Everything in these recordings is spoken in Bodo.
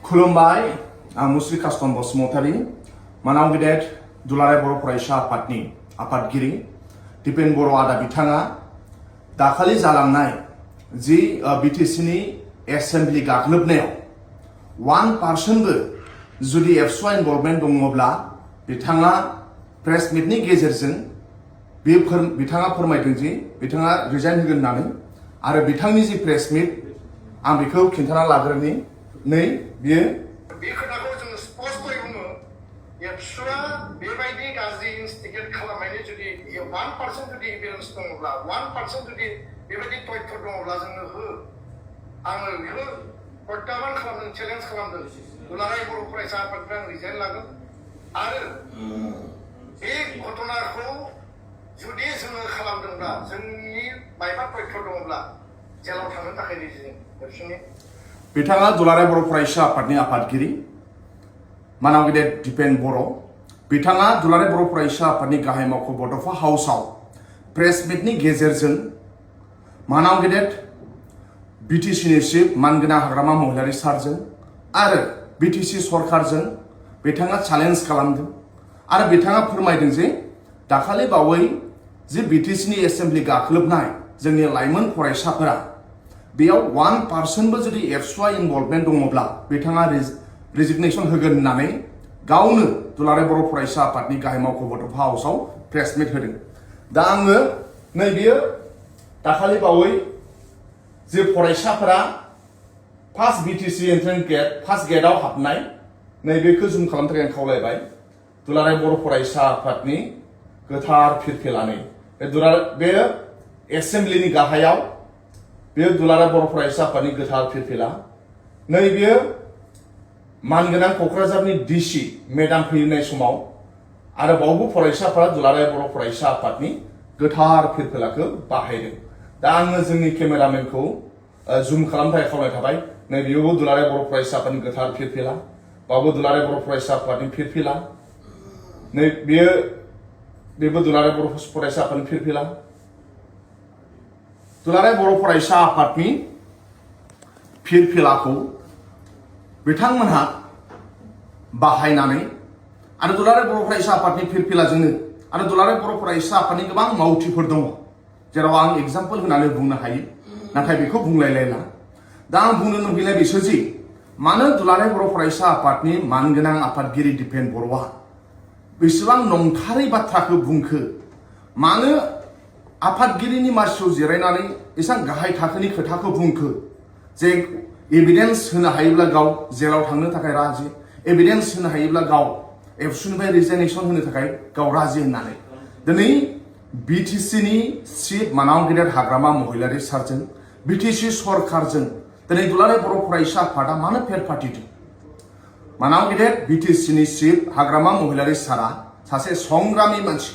खुलुमबाय आं मुस्रि कास्टम बसुमतारी मानाव गेदेर दुलाराय बर' फरायसा आफादनि आफादगिरि दिपेन बर' आदा बिथाङा दाखालि जालांनाय जि बिटिसिनि एसेम्बलि गाग्लोबनायाव 1% जुदि एबसुआ इनभल्भमेन्ट दङब्ला बिथाङा प्रेस मिटनि गेजेरजों बिथाङा फोरमायदों जि बिथाङा रिजाइन होगोन होननानै आरो बिथांनि जि प्रेस मिट आं बेखौ खिन्थाना लाग्रोनि नै बियो बे खोथाखौ जों स्पष्टयै बुङो एबसुआ बेबायदि गाज्रि इनस्टिगेट खालामनायनि जुदि 1% जुदि एभिडेन्स दङब्ला 1% जुदि बेबायदि तथ्य दङब्ला जोंनो हो आङो बेखौ प्रत्याहान खालामदों चेलेन्ज खालामदों दुलाराय बर' फरायसा आफादनिफ्राय आं रिजाइन लागोन आरो बे घटनाखौ जुदि जोङो खालामदोंब्ला जोंनि मायबा तथ्य दङब्ला जेलाव थांनो थाखाय रेडि जों एबसुनि बिथाङा दुलाराय बर' फरायसा आफादनि आफादगिरि मानाव गेदेर दिपेन बर' बिथाङा दुलाराय बर' फरायसा आफादनि गाहाय मावख' बड'फा हाउसआव प्रेस मिटनि गेजेरजों मानाव गेदेर बिटिसिनि चिफ मानगोनां हाग्रामा महिलारि सारजों आरो बिटिसि सरकारजों बिथाङा चेलेन्ज खालामदों आरो बिथाङा फोरमायदों जे दाखालि बावै जे बिटिसिनि एसेम्बलि गाग्लोबनाय जोंनि लाइमोन फरायसाफोरा बेयाव 1% बो जुदि एबसुआ इनभल्भमेन्ट दङब्ला बिथाङा रेजिगनेसन होगोन होननानै गावनो दुलाराय बर' फरायसा आफादनि गाहाय मावख' बड'फा हाउसआव प्रेस मिट होदों। दा आङो नैबेयो दाखालि बावै जे फरायसाफोरा first BTC entrance gate first गेटआव हाबनाय नैबेखौ जुम खालामनो थाखाय आं खावलायबाय दुलाराय बर' फरायसा आफादनि गोथार फिरफिलानै बे एसेम्बलिनि गाहायाव बेयो दुलाराय बर' फरायसा आफादनि गोथार फिरफिला नै बेयो मानगोनां क'क्राझारनि डिसि मेडाम फैनाय समाव आरो बावबो फरायसाफोरा दुलाराय बर' फरायसा आफादनि गोथार फिरफिलाखौ बाहायदों। दा आङो जोंनि केमेरामेनखौ जुम खालामनो थाखाय खावलायनाय थाबाय नै बेयावबो दुलाराय बर' फरायसा आफादनि गोथार फिरफिला बावबो दुलाराय बर' फरायसा आफादनि फिरफिला नै बेबो दुलाराय बर' फरायसा आफादनि फिरफिला दुलाराय बर' फरायसा आफादनि फिरफिलाखौ बिथांमोनहा बाहायनानै आरो दुलाराय बर' फरायसा आफादनि फिरफिलाजोंनो आरो दुलाराय बर' फरायसा आफादनि गोबां मावथिफोर दङ जेराव आं एग्जाम्पल होनानै बुंनो हायो नाथाय बेखौ बुंलायलायला। दा आं बुंनो लुबैनाय बिसो जि मानो दुलाराय बर' फरायसा आफादनि मानगोनां आफादगिरि दिपेन बर'आ बेसेबां नंथारै बाथ्राखौ बुंखो मानो आफादगिरिनि मासियाव जिरायनानै एसां गाहाय थाखोनि खोथाखौ बुंखो जे एभिडेन्स होनो हायोब्ला गाव जेलाव थांनो थाखाय राजि एभिडेन्स होनो हायोब्ला गाव एबसुनिफ्राय रिजाइनेसन होनो थाखाय गाव राजि होननानै दिनै बिटिसिनि चिफ मानाव गेदेर हाग्रामा महिलारि सारजों बिटिसि सरकारजों दिनै दुलाराय बर' फरायसा आफादा मानो फेर फाथिदों मानाव गेदेर बिटिसिनि चिफ हाग्रामा महिलारि सारा सासे संग्रामि मानसि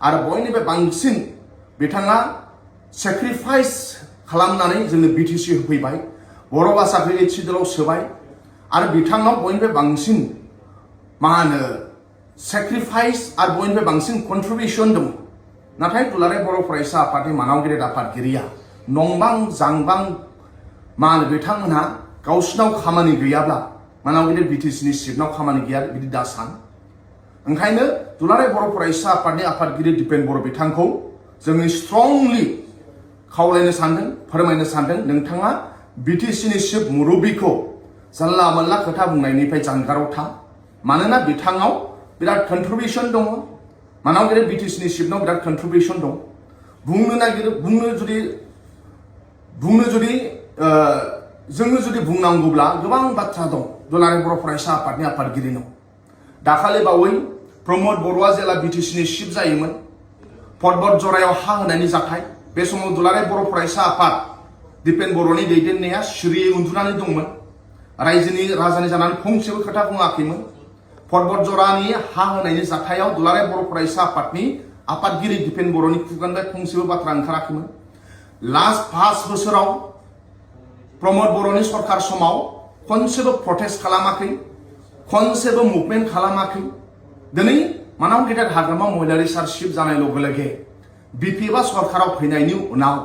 आरो बयनिफ्राय बांसिन बिथाङा सेक्रिफाइस खालामनानै जोंनो बिटिसि होफैबाय बर' भाषाखौ एसिडलाव सोबाय आरो बिथांनाव बयनिफ्राय बांसिन सेक्रिफाइस आरो बयनिफ्राय बांसिन कन्ट्रिबिउसन दङ नाथाय दुलाराय बर' फरायसा आफादनि मानाव गेदेर आफादगिरिया नंबां जांबां बिथांमोनहा गावसिनाव खामानि गैयाब्ला मानाव गेदेर बिटिसिनि चिफनाव खामानि गैया बिदि दा सान ओंखायनो दुलाराय बर' फरायसा आफादनि आफादगिरि दिपेन बर' बिथांखौ जोङो स्ट्रंलि खावलायनो सानदों फोरमायनो सानदों नोंथाङा बिटिसिनि चिफ मुरब्बीखौ जानला मोनला खोथा बुंनायनिफ्राय जानगाराव था मानोना बिथाङाव बिराद कन्ट्रिबिउसन दङ मानाव गेदेर बिटिसिनि चिफनाव बिराद कन्ट्रिबिउसन दं जोङो जुदि बुंनांगौब्ला गोबां बाथ्रा दं दुलाराय बर' फरायसा आफादनि आफादगिरिनाव दाखालि बावै प्रमद बर'आ जेला बिटिसिनि चिफ जायोमोन पर्बत जरायाव हा होनायनि जाथाय बे समाव दुलाराय बर' फरायसा आफाद दिपेन बर'नि दैदेननाया सिरियै उन्दुनानै दंमोन रायजोनि राजानि जानानै फंसेबो खोथा बुङाखैमोन पर्बत जरानि हा होनायनि जाथायाव दुलाराय बर' फरायसा आफादनि आफादगिरि दिपेन बर'नि खुगानिफ्राय फंसेबो बाथ्रा ओंखाराखैमोन लास्ट 5 बोसोराव प्रमद बर'नि सरकार समाव खनसेबो प्रटेस्ट खालामाखै खनसेबो मुभमेन्ट खालामाखै दिनै मानाव गेदेर हाग्रामा महिलारि सार चिफ जानाय लगे लगे बिपिएफआ सरकाराव फैनायनि उनाव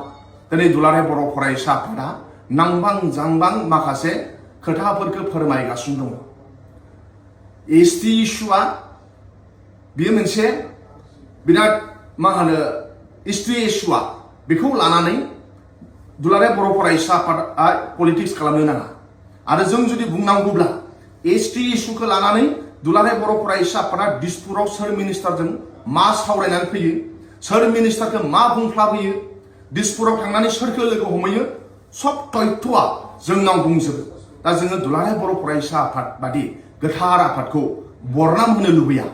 दिनै दुलाराय बर' फरायसा आफादा नांबां जांबां माखासे खोथाफोरखौ फोरमायगासिनो दङ एसटि इस्युआ बियो मोनसे बिराद मा होनो एसटि इस्युआ बेखौ लानानै दुलाराय बर' फरायसा आफादआ पलिटिक्स खालामनो नाङा आरो जों जुदि बुंनांगौब्ला एसटि इस्युखौ लानानै दुलाराय बर' फरायसा आफादआ दिसपुराव सोर मिनिस्टारजों मा सावरायनानै फैयो सोर मिनिस्टारखौ मा बुंफ्लाबोयो दिसपुराव थांनानै सोरखौ लोगो हमहैयो सब तथ्यआ जोंनाव दंजोबो दा जोङो दुलाराय बर' फरायसा आफाद बादि गोथार आफादखौ बरनाम होनो लुबैया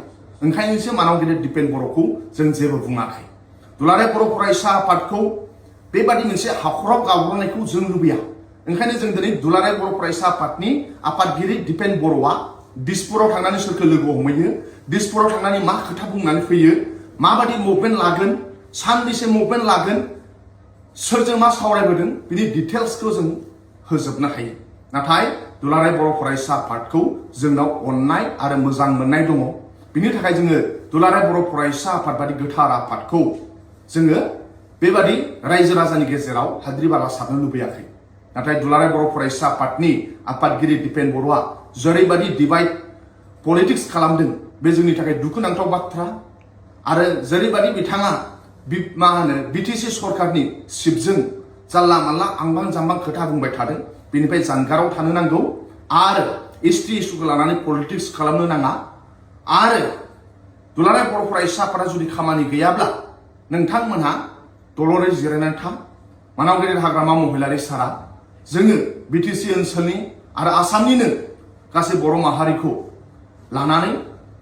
ओंखायनोसो मानाव गेदेर दिपेन बर'खौ जों जेबो बुङाखै दुलाराय बर' फरायसा आफादखौ बेबादि मोनसे हाखराव गावब्रनायखौ जों लुबैया ओंखायनो जों दिनै दुलाराय बर' फरायसा आफादनि आफादगिरि दिपेन बर'आ दिसपुराव थांनानै सोरखौ लोगो हमहैयो दिसपुराव थांनानै मा खोथा बुंनानै फैयो माबादि मुभमेन्ट लागोन सानबेसे मुभमेन्ट लागोन सोरजों मा सावरायबोदों बिनि डिटेल्सखौ जों होजोबनो हायो नाथाय दुलाराय बर' फरायसा आफादखौ जोंनाव अननाय आरो मोजां मोननाय दङ बिनि थाखाय जोङो दुलाराय बर' फरायसा आफाद बादि गोथार आफादखौ जोङो बेबादि रायजो राजानि गेजेराव हाद्रि बाला सारनो लुबैयाखै नाथाय दुलाराय बर' फरायसा आफादनि आफादगिरि दिपेन बर'आ जेरैबादि डिभाइड पलिटिक्स खालामदों बे जोंनि थाखाय दुखुनांथाव बाथ्रा आरो जेरैबादि बिथाङा मा होनो बिटिसि सरकारनि सिपजों जानला मानला आंबां जांबां खोथा बुंबाय थादों बेनिफ्राय जानगाराव थानो नांगौ आरो एसटि इस्युखौ लानानै पलिटिक्स खालामनो नाङा आरो दुलाराय बर' फरायसा आफादा जुदि खामानि गैयाब्ला नोंथांमोनहा दलरै जिरायनानै था मानाव गेदेर हाग्रामा महिलारि सारा जोङो बिटिसि ओनसोलनि आरो आसामनिनो गासै बर' माहारिखौ लानानै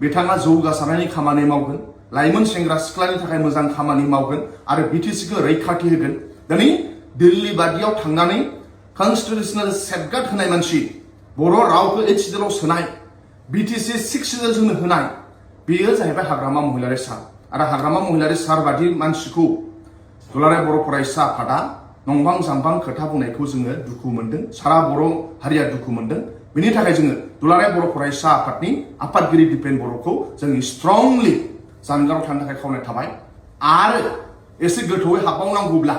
बिथाङा जौगासारनायनि खामानि मावगोन लाइमोन सेंग्रा सिख्लानि थाखाय मोजां खामानि मावगोन आरो बिटिसिखौ रैखाथि होगोन दिनै दिल्ली बादियाव थांनानै कन्स्टिटिउसनेल सेफगार्ड होनाय मानसि बर' रावखौ 8 सिडिउलाव सोनाय बिटिसि 6 सिडिउलजोंनो होनाय बेयो जाहैबाय हाग्रामा महिलारि सार आरो हाग्रामा महिलारि सार बादि मानसिखौ दुलाराय बर' फरायसा आफादा नंबां जांबां खोथा बुंनायखौ जोङो दुखु मोनदों सारा बर' हारिया दुखु मोनदों बेनि थाखाय जोङो दुलाराय बर' फरायसा आफादनि आफादगिरि दिपेन बर'खौ जों स्ट्रंलि जानगाराव थानो थाखाय खावलायनाय थाबाय आरो एसे गोथौयै हाबबावनांगौब्ला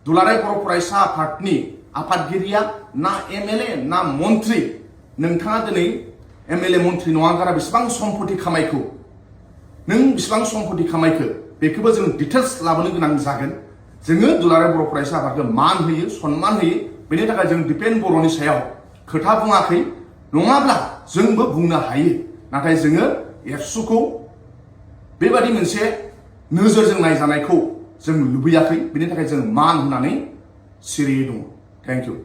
दुलाराय बर' फरायसा आफादनि आफादगिरिया ना एमएलए ना मन्त्रि नोंथाङा दिनै एमएलए मन्त्रि नङा गारा बेसेबां सम्पति खामायखौ नों बेसेबां सम्पति खामायखो बेखौबो जों डिटेल्स लाबोनो गोनां जागोन जोङो दुलाराय बर' फरायसा आफादखौ मान होयो सन्मान होयो बेनि थाखाय जों दिपेन बर'नि सायाव खोथा बुङाखै नङाब्ला जोंबो बुंनो हायो नाथाय जोङो एबसुखौ बेबादि मोनसे नोजोरजों नायजानायखौ जों लुबैयाखै बेनि थाखाय जों मान होनानै सिरियै दङ थेंक इउ